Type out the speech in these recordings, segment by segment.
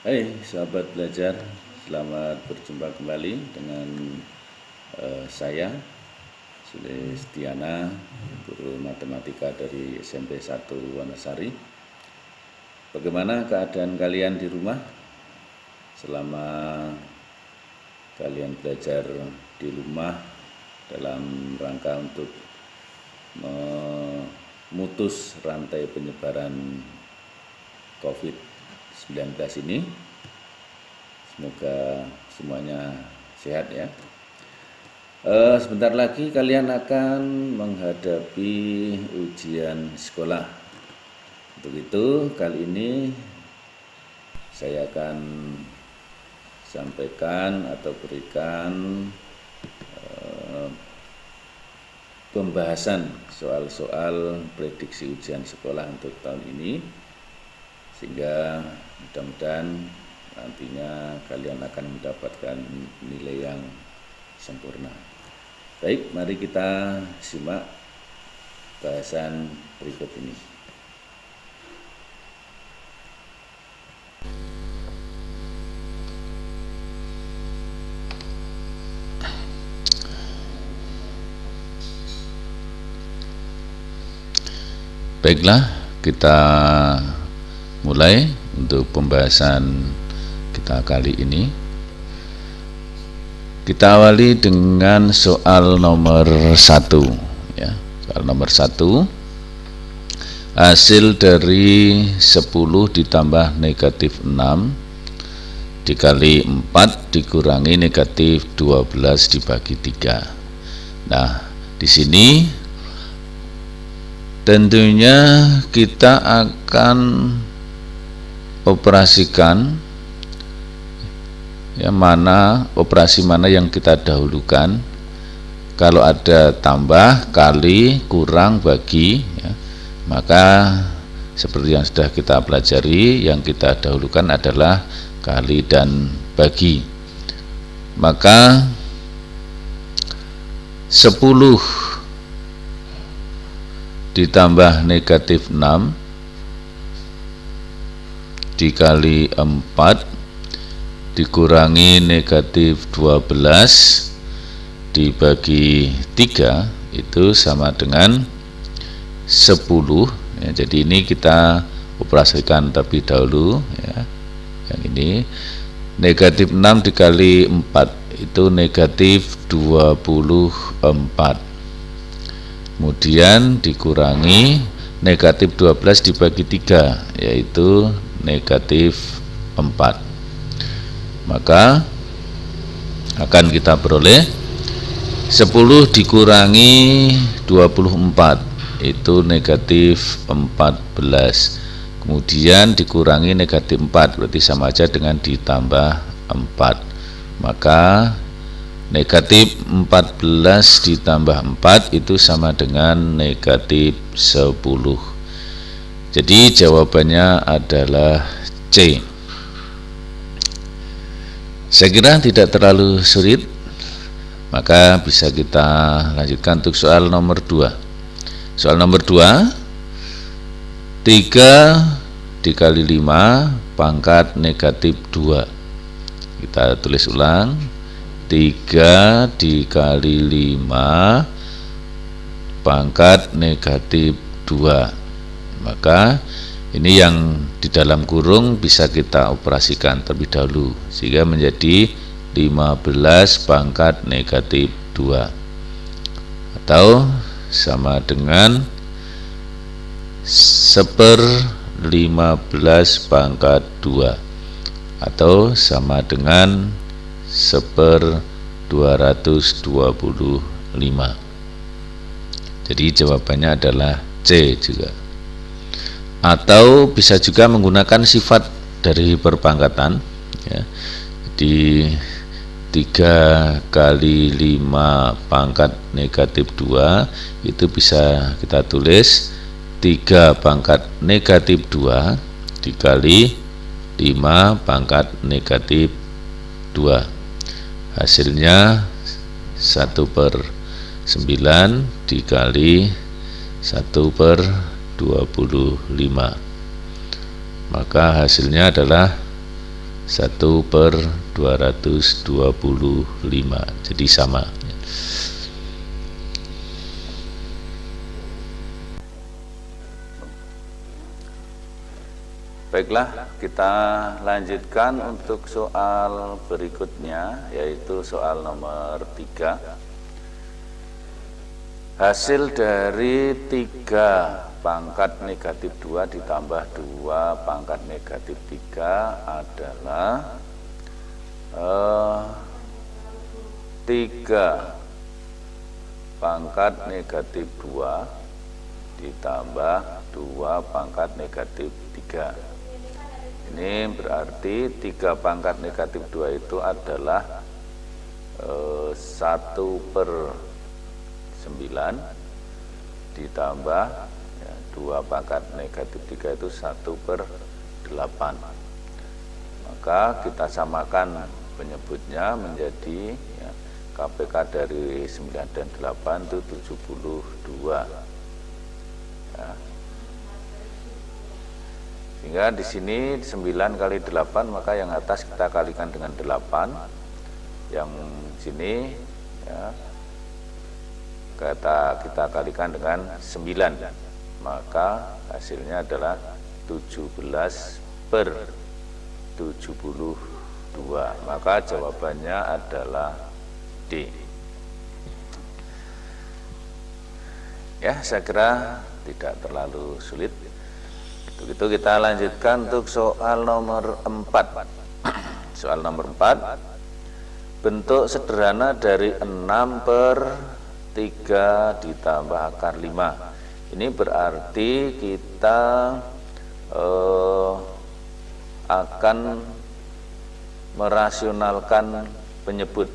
Hai sahabat belajar, selamat berjumpa kembali dengan saya Sulestiana, guru matematika dari SMP 1 Wanasari. Bagaimana keadaan kalian di rumah selama kalian belajar di rumah dalam rangka untuk memutus rantai penyebaran COVID-19 ini? Semoga semuanya sehat ya. Sebentar lagi kalian akan menghadapi ujian sekolah. Untuk itu kali ini saya akan sampaikan atau berikan pembahasan soal-soal prediksi ujian sekolah untuk tahun ini, sehingga mudah-mudahan nantinya kalian akan mendapatkan nilai yang sempurna. Baik, mari kita simak bahasan berikut ini. Baiklah, kita mulai untuk pembahasan kita kali ini. Kita awali dengan soal nomor 1 ya. Soal nomor 1, hasil dari 10 ditambah negatif 6 dikali 4 dikurangi negatif 12 dibagi 3. Nah, di sini tentunya kita akan operasikan ya, operasi mana yang kita dahulukan. Kalau ada tambah, kali, kurang, bagi ya, maka seperti yang sudah kita pelajari, yang kita dahulukan adalah kali dan bagi. Maka 10 ditambah negatif 6 dikali 4 dikurangi negatif 12 dibagi 3 itu sama dengan 10 ya. Jadi ini kita operasikan terlebih dahulu ya. Yang ini negatif 6 dikali 4 itu negatif 24, kemudian dikurangi negatif 12 dibagi 3 yaitu negatif 4. Maka akan kita peroleh 10 dikurangi 24 itu negatif 14, kemudian dikurangi negatif 4 berarti sama aja dengan ditambah 4. Maka negatif 14 ditambah 4 itu sama dengan negatif 10. Jadi jawabannya adalah C. Saya kira tidak terlalu sulit, maka bisa kita lanjutkan untuk soal nomor 2. Soal nomor 2, 3 dikali 5 pangkat negatif 2. Kita tulis ulang, 3 dikali 5 pangkat negatif 2. Maka ini yang di dalam kurung bisa kita operasikan terlebih dahulu, sehingga menjadi 15 pangkat negatif 2 atau sama dengan 1/15 pangkat 2 atau sama dengan 1/225. Jadi jawabannya adalah C juga. Atau bisa juga menggunakan sifat dari perpangkatan ya. Jadi 3 kali 5 pangkat negatif 2 itu bisa kita tulis 3 pangkat negatif 2 dikali 5 pangkat negatif 2. Hasilnya 1/9 dikali 1/25. Maka hasilnya adalah 1/225, jadi sama. Baiklah, kita lanjutkan untuk soal berikutnya, yaitu soal nomor 3. Hasil dari 3 pangkat negatif 2 ditambah 2 pangkat negatif 3 adalah 3 pangkat negatif 2 ditambah 2 pangkat negatif 3. Ini berarti 3 pangkat negatif 2 itu adalah 1/9 ditambah 2 pangkat negatif 3 itu 1/8. Maka kita samakan penyebutnya menjadi KPK dari 9 dan 8 itu 72. Sehingga di sini 9 kali 8, maka yang atas kita kalikan dengan 8, yang sini kita kalikan dengan 9, maka hasilnya adalah 17/72, maka jawabannya adalah D. Ya, saya kira tidak terlalu sulit. Untuk itu kita lanjutkan untuk soal nomor 4. Soal nomor 4, bentuk sederhana dari 6/3 ditambah akar 5. Ini berarti kita akan merasionalkan penyebut,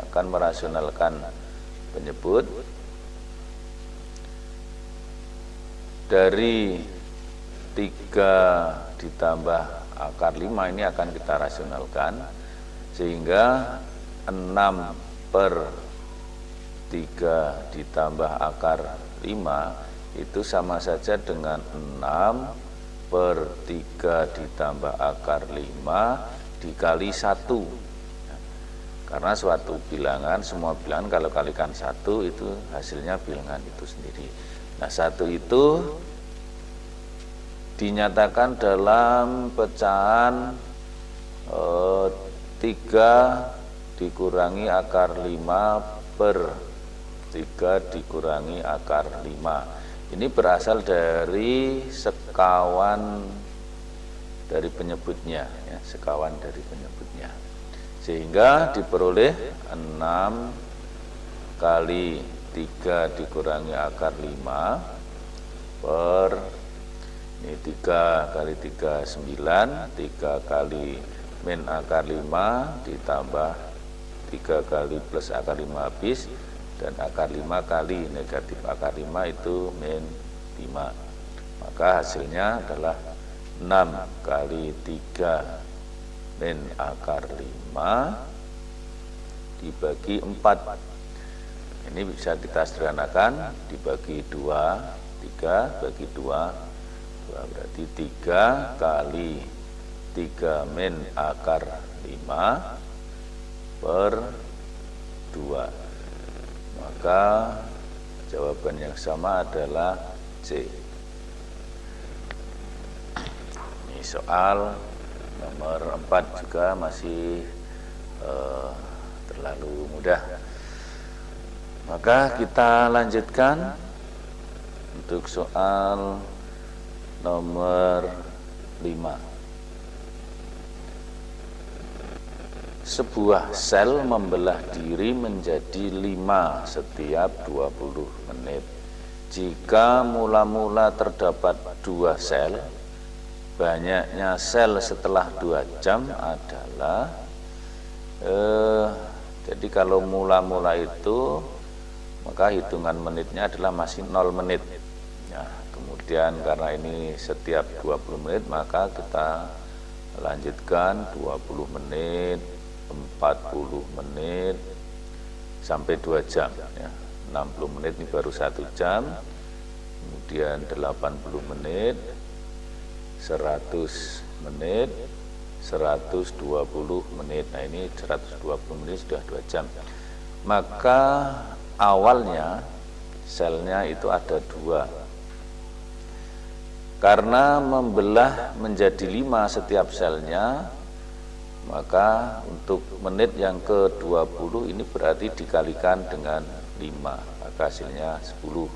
akan merasionalkan penyebut dari 3 ditambah akar 5 ini akan kita rasionalkan, sehingga 6/3 ditambah akar 5 itu sama saja dengan 6/3 ditambah akar 5 dikali 1. Karena suatu bilangan, semua bilangan kalau kalikan 1 itu hasilnya bilangan itu sendiri. Nah, 1 itu dinyatakan dalam pecahan 3 dikurangi akar 5/3 dikurangi akar 5. Ini berasal dari sekawan dari penyebutnya, sekawan dari penyebutnya. Sehingga diperoleh 6 kali 3 dikurangi akar 5 ini 3 kali 3 9, 3 kali min akar 5 ditambah 3 kali plus akar 5 habis, dan akar 5 kali negatif akar 5 itu min 5. Maka hasilnya adalah 6 kali 3 min akar 5 dibagi 4. Ini bisa kita sederhanakan, dibagi 2, 3 bagi 2, berarti 3 kali 3 min akar 5/2. Maka jawaban yang sama adalah C. Ini soal nomor 4 juga masih terlalu mudah. Maka kita lanjutkan untuk soal nomor 5. Sebuah sel membelah diri menjadi 5 setiap 20 menit. Jika mula-mula terdapat 2 sel, banyaknya sel setelah 2 jam adalah jadi kalau mula-mula itu, maka hitungan menitnya adalah masih 0 menit. Kemudian karena ini setiap 20 menit, maka kita lanjutkan 20 menit, 40 menit, sampai 2 jam. 60 menit ini baru 1 jam, kemudian 80 menit, 100 menit, 120 menit. Nah, ini 120 menit sudah 2 jam. Maka awalnya selnya itu ada 2. Karena membelah menjadi 5 setiap selnya, maka untuk menit yang ke-20 ini berarti dikalikan dengan 5, maka hasilnya 10.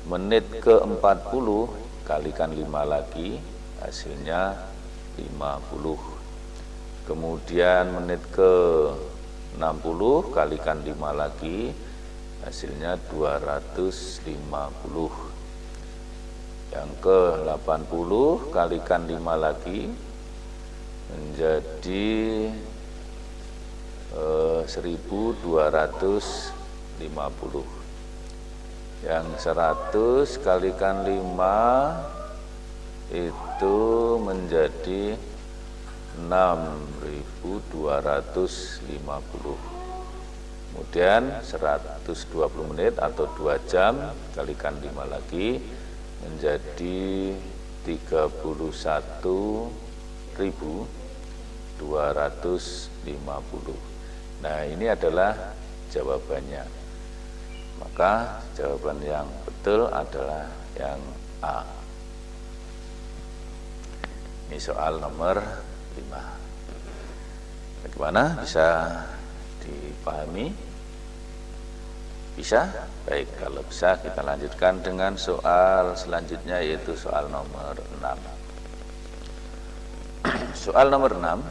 Menit ke-40 kalikan 5 lagi, hasilnya 50. Kemudian menit ke-60 kalikan 5 lagi, hasilnya 250. Yang ke-80 kalikan 5 lagi menjadi 1250. Yang 100 kalikan 5 itu menjadi 6250. Kemudian 120 menit atau 2 jam kalikan 5 lagi menjadi 31.250. Nah, ini adalah jawabannya. Maka jawaban yang betul adalah yang A. Ini soal nomor 5. Bagaimana, bisa dipahami? Bisa? Baik, kalau bisa kita lanjutkan dengan soal selanjutnya, yaitu soal nomor 6. Soal nomor 6.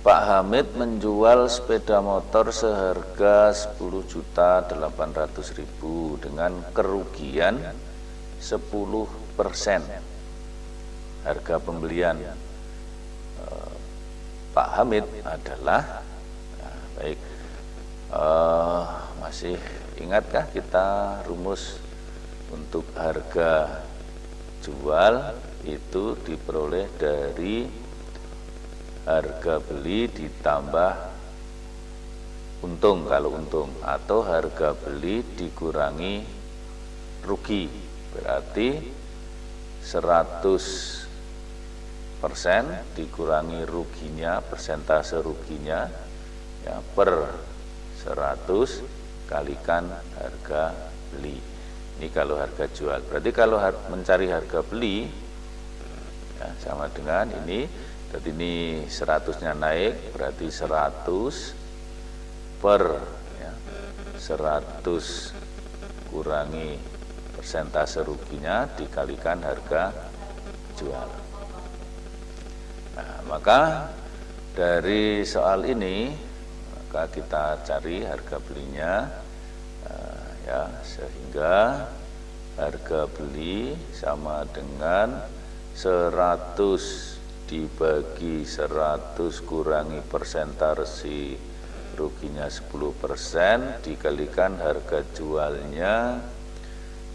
Pak Hamid menjual sepeda motor seharga 10.800.000 dengan kerugian 10% harga pembelian. Pak Hamid adalah, nah, baik, masih ingatkah kita rumus untuk harga jual itu diperoleh dari harga beli ditambah untung kalau untung, atau harga beli dikurangi rugi, berarti 100% dikurangi ruginya, persentase ruginya ya, per 100 kalikan harga beli. Ini kalau harga jual. Berarti kalau mencari harga beli ya, sama dengan ini. Jadi ini 100-nya naik, berarti 100 per ya, 100 kurangi persentase ruginya dikalikan harga jual. Nah, maka dari soal ini maka kita cari harga belinya, ya, sehingga harga beli sama dengan 100 dibagi 100 kurangi persentase ruginya 10% dikalikan harga jualnya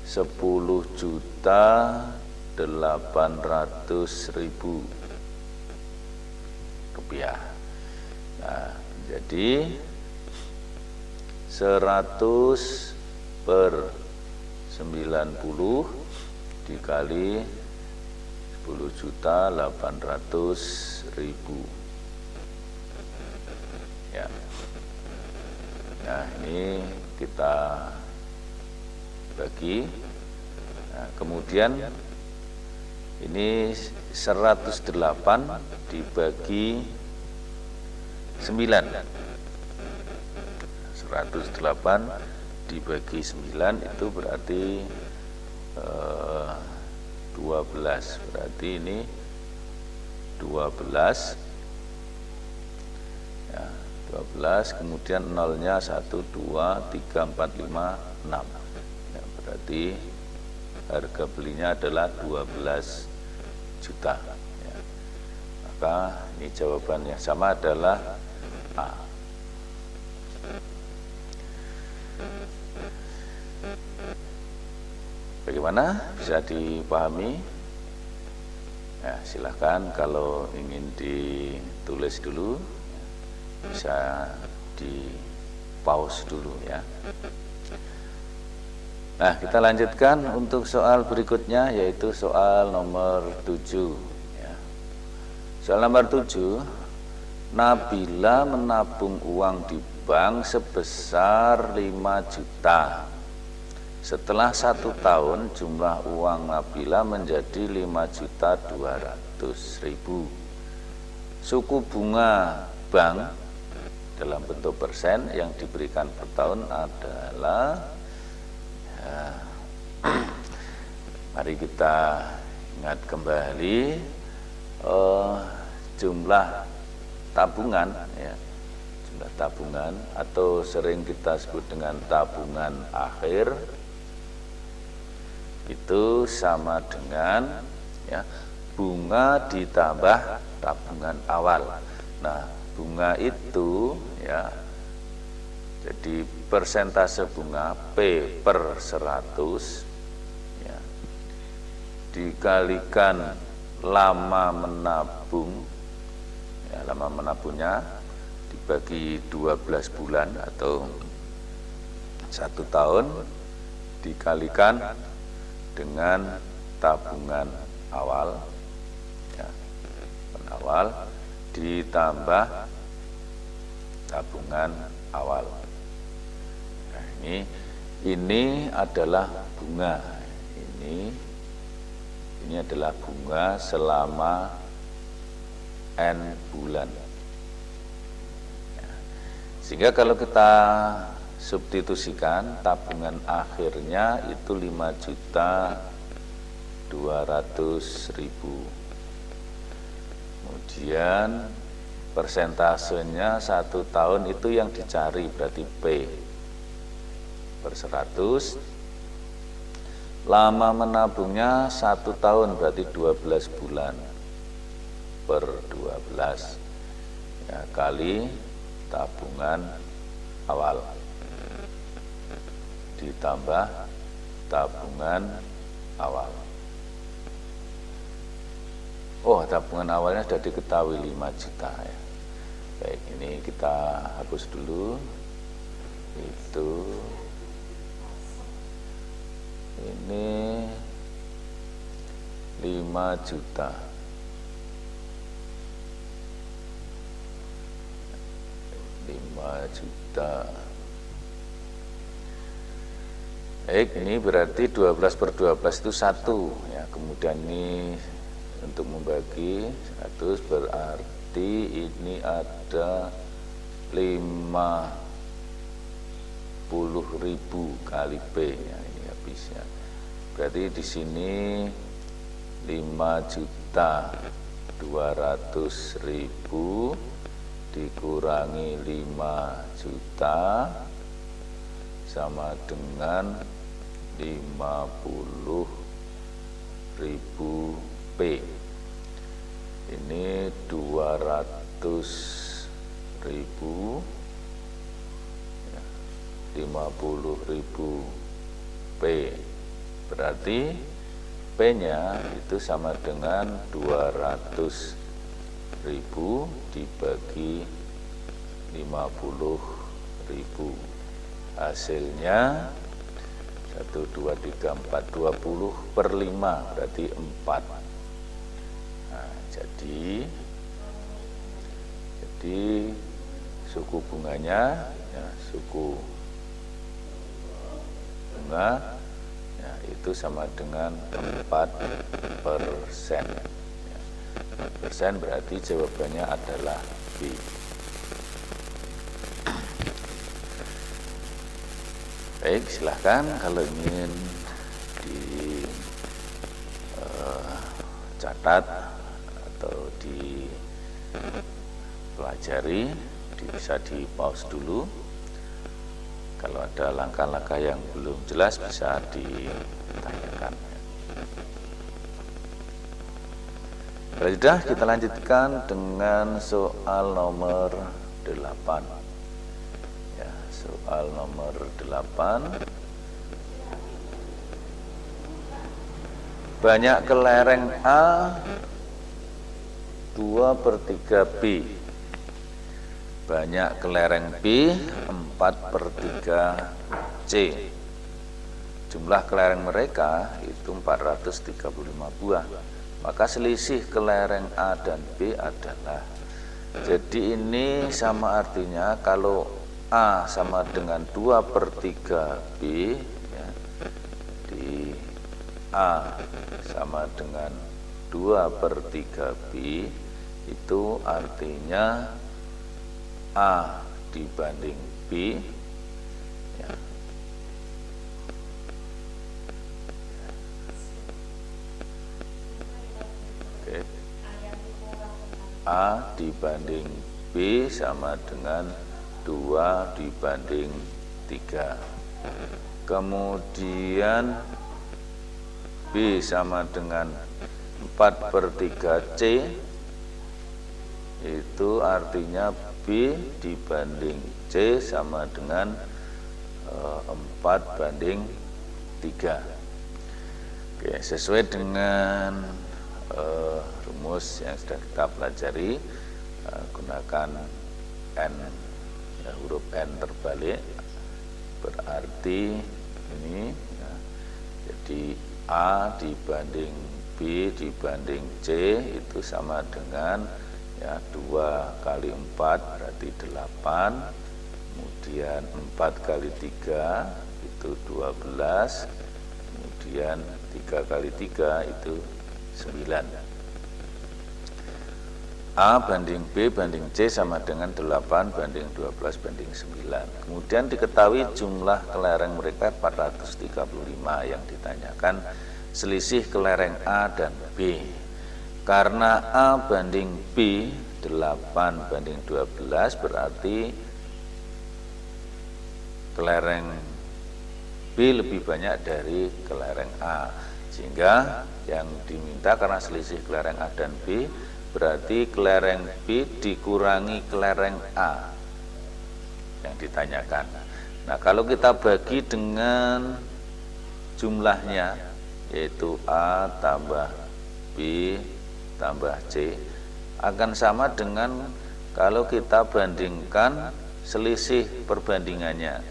10.800.000 rupiah. Nah, jadi 100 per 90 dikali 10.800.000 ya. Nah, ini kita bagi. Nah, kemudian ini 108 dibagi 9. 108 dibagi 9 itu berarti 12. Berarti ini 12 ya, 12, kemudian nolnya 1, 2, 3, 4, 5, 6 ya, berarti harga belinya adalah 12 juta ya. Maka ini jawaban yang sama adalah A. Bagaimana, bisa dipahami? Ya, silahkan kalau ingin ditulis dulu bisa di pause dulu ya. Nah, kita lanjutkan untuk soal berikutnya, yaitu soal nomor 7 ya. Soal nomor 7, Nabila menabung uang di bank sebesar 5 juta. Setelah 1 tahun jumlah uang Nabila menjadi 5.200.000. Suku bunga bank dalam bentuk persen yang diberikan per tahun adalah mari kita ingat kembali jumlah tabungan, ya, jumlah tabungan atau sering kita sebut dengan tabungan akhir itu sama dengan, ya, bunga ditambah tabungan awal. Nah, bunga itu, ya, jadi persentase bunga P per 100, ya, dikalikan lama menabung, ya, lama menabungnya dibagi 12 bulan atau 1 tahun dikalikan dengan tabungan awal, ya, awal ditambah tabungan awal. Nah, ini adalah bunga. Ini adalah bunga selama N bulan. Sehingga kalau kita substitusikan tabungan akhirnya itu 5.200.000. Kemudian persentasenya 1 tahun itu yang dicari berarti P per 100. Lama menabungnya 1 tahun berarti 12 bulan per 12, ya, kali tabungan awal ditambah tabungan awal. Oh, tabungan awalnya sudah diketahui 5 juta, ya. Baik, ini kita hapus dulu. Itu ini 5 juta. Baik, ini berarti 12 per 12 itu 1, ya. Kemudian ini untuk membagi 100 berarti ini ada 50.000 kali P, ya, ini habisnya. Berarti di sini 5.200.000 dikurangi 5 juta sama dengan 50.000 P. Ini 200.000, ya, 50.000 P. Berarti P-nya itu sama dengan 200.000 dibagi 50.000. Hasilnya 1, 2, 3, 4, 20 per 5 berarti 4. Nah, jadi suku bunganya, ya, suku bunga, ya, itu sama dengan 4%. Ya, 4% berarti jawabannya adalah B. Baik, silahkan kalau ingin dicatat atau dipelajari, bisa di pause dulu. Kalau ada langkah-langkah yang belum jelas bisa ditanyakan. Kalau sudah, kita lanjutkan dengan soal nomor 8. Ya, soal nomor 8. Banyak kelereng A 2/3 B. Banyak kelereng B 4/3 C. Jumlah kelereng mereka itu 435 buah. maka selisih kelereng A dan B adalah, jadi ini sama artinya kalau A sama dengan 2/3 B ya, di A sama dengan 2/3 B, itu artinya A dibanding B ya. Oke. A dibanding B sama dengan 2/3. Kemudian B sama dengan 4/3 C, itu artinya B dibanding C sama dengan 4/3. Oke, sesuai dengan rumus yang sudah kita pelajari, gunakan N ya, huruf N terbalik, berarti ini ya, jadi A dibanding B dibanding C itu sama dengan ya 2 kali 4 berarti 8, kemudian 4 kali 3 itu 12, kemudian 3 kali 3 itu 9. A banding B banding C sama dengan 8 banding 12 banding 9. Kemudian diketahui jumlah kelereng mereka 435 yang ditanyakan selisih kelereng A dan B. Karena A banding B 8 banding 12 berarti kelereng B lebih banyak dari kelereng A, sehingga yang diminta karena selisih kelereng A dan B berarti kelereng B dikurangi kelereng A yang ditanyakan. Nah, kalau kita bagi dengan jumlahnya, yaitu A tambah B tambah C, akan sama dengan kalau kita bandingkan selisih perbandingannya,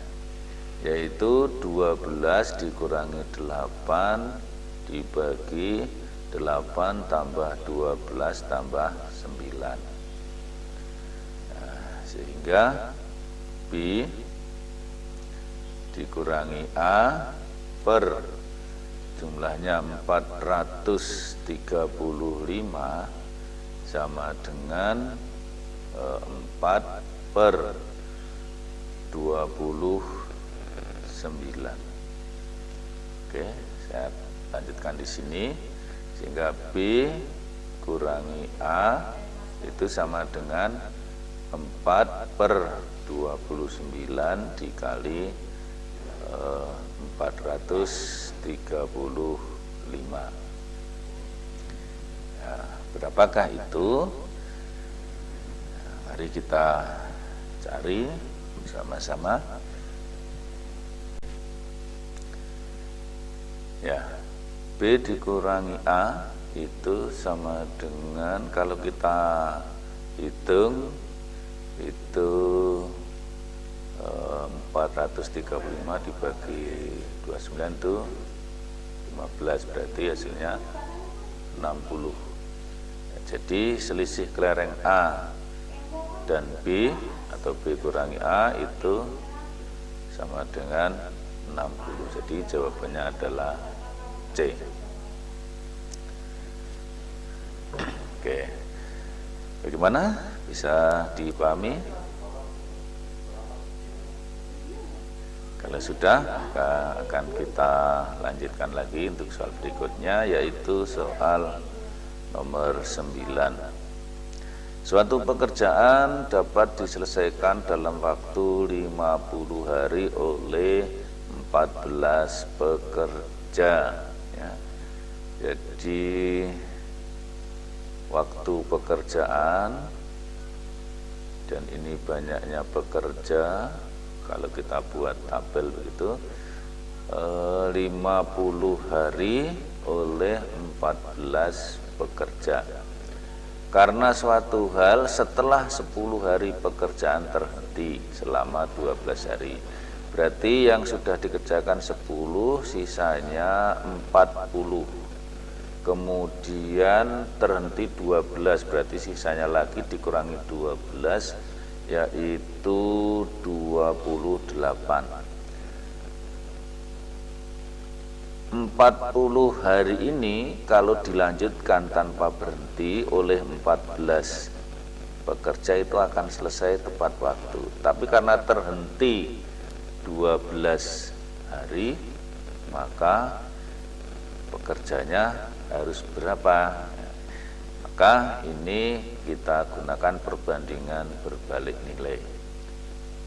yaitu 12 dikurangi 8 dibagi 8 tambah 12 tambah 9. Nah, sehingga B dikurangi A per jumlahnya 435 sama dengan 4/29. Oke, saya lanjutkan di sini, sehingga B kurangi A itu sama dengan 4/29 dikali 435. Ya, berapakah itu? Mari kita cari bersama-sama. Ya, B dikurangi A itu sama dengan, kalau kita hitung itu 435 dibagi 29 itu 15, berarti hasilnya 60. Jadi selisih kelereng A dan B atau B kurangi A itu sama dengan 60. Jadi jawabannya adalah C. Oke, bagaimana? Bisa dipahami? Kalau sudah, maka akan kita lanjutkan lagi untuk soal berikutnya, yaitu soal nomor 9. Suatu pekerjaan dapat diselesaikan dalam waktu 50 hari oleh 14 pekerja. Ya. Jadi waktu pekerjaan, dan ini banyaknya pekerja, kalau kita buat tabel begitu, 50 hari oleh 14 pekerja. Karena suatu hal setelah 10 hari pekerjaan terhenti selama 12 hari, berarti yang sudah dikerjakan 10, sisanya 40. kemudian terhenti 12, berarti sisanya lagi dikurangi 12 yaitu 28. 40 hari ini kalau dilanjutkan tanpa berhenti oleh 14 pekerja itu akan selesai tepat waktu. Tapi karena terhenti 12 hari, maka pekerjanya harus berapa? Maka ini kita gunakan perbandingan berbalik nilai.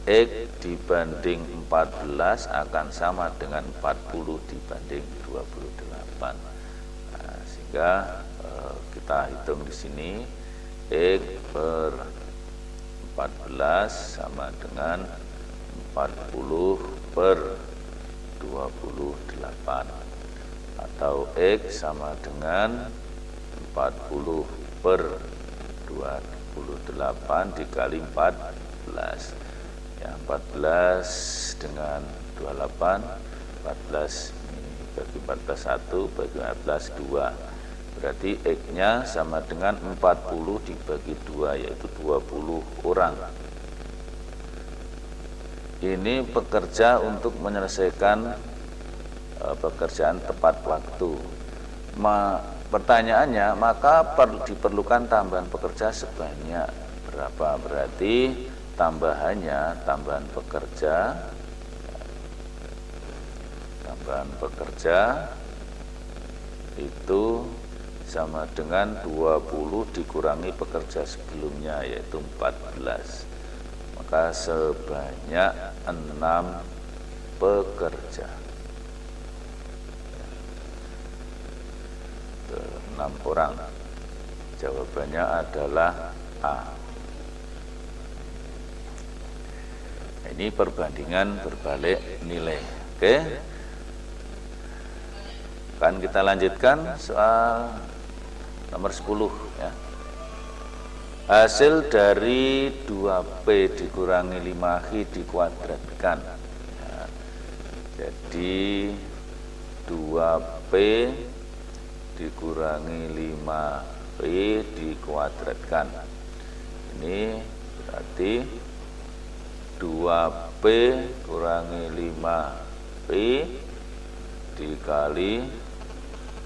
X dibanding 14 akan sama dengan 40 dibanding 28. Nah, sehingga kita hitung di sini X per 14 sama dengan 40 per 28, atau X sama dengan 40 per 28 dikali 14. Ya, 14 dengan 28, 14 ini bagi 14 1, bagi 14 2. Berarti X-nya sama dengan 40 dibagi 2, yaitu 20 orang. Ini pekerja untuk menyelesaikan pekerjaan tepat waktu. Pertanyaannya, maka diperlukan tambahan pekerja sebanyak berapa? Berarti tambahan pekerja itu sama dengan 20 dikurangi pekerja sebelumnya, yaitu 14. Maka sebanyak 6 pekerja. 6 orang. Jawabannya adalah A. Ini perbandingan berbalik nilai. Oke. Kan kita lanjutkan soal nomor 10 ya. Hasil dari 2P dikurangi 5H dikuadratkan. Ya. Jadi 2P dikurangi 5P dikuadratkan. Ini berarti 2P kurangi 5P dikali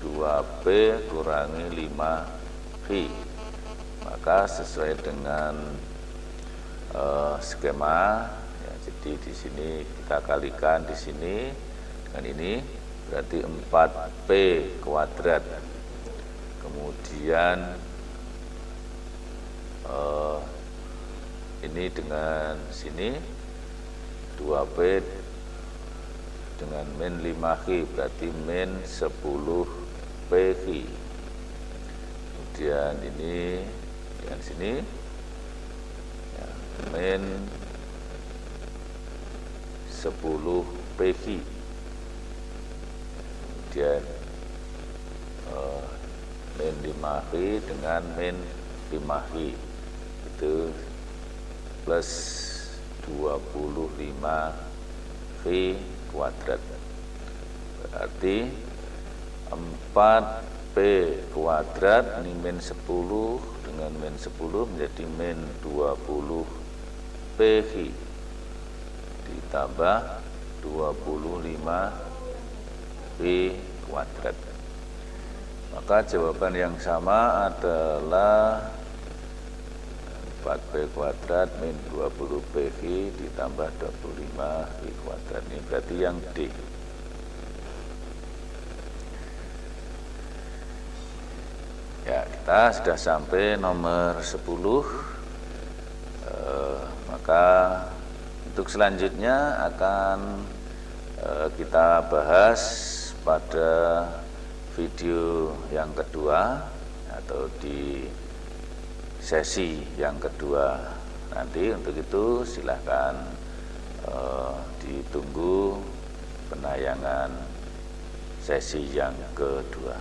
2P kurangi 5P. Maka sesuai dengan skema ya, jadi di sini kita kalikan di sini dengan ini, berarti 4P kuadrat. Kemudian ini dengan sini 2P dengan min 5H, berarti min 10PH. Kemudian ini dengan sini ya, min 10PH. Kemudian min 5H dengan min 5H itu plus 25H kuadrat, berarti 4P kuadrat ini min 10 dengan min 10 menjadi min 20PH ditambah 25P kuadrat. Maka jawaban yang sama adalah 4P kuadrat min 20PH ditambah 25P kuadrat. Ini berarti yang D. Ya, kita sudah sampai nomor 10. Maka untuk selanjutnya akan kita bahas pada video yang kedua atau di sesi yang kedua nanti. Untuk itu silahkan ditunggu penayangan sesi yang kedua.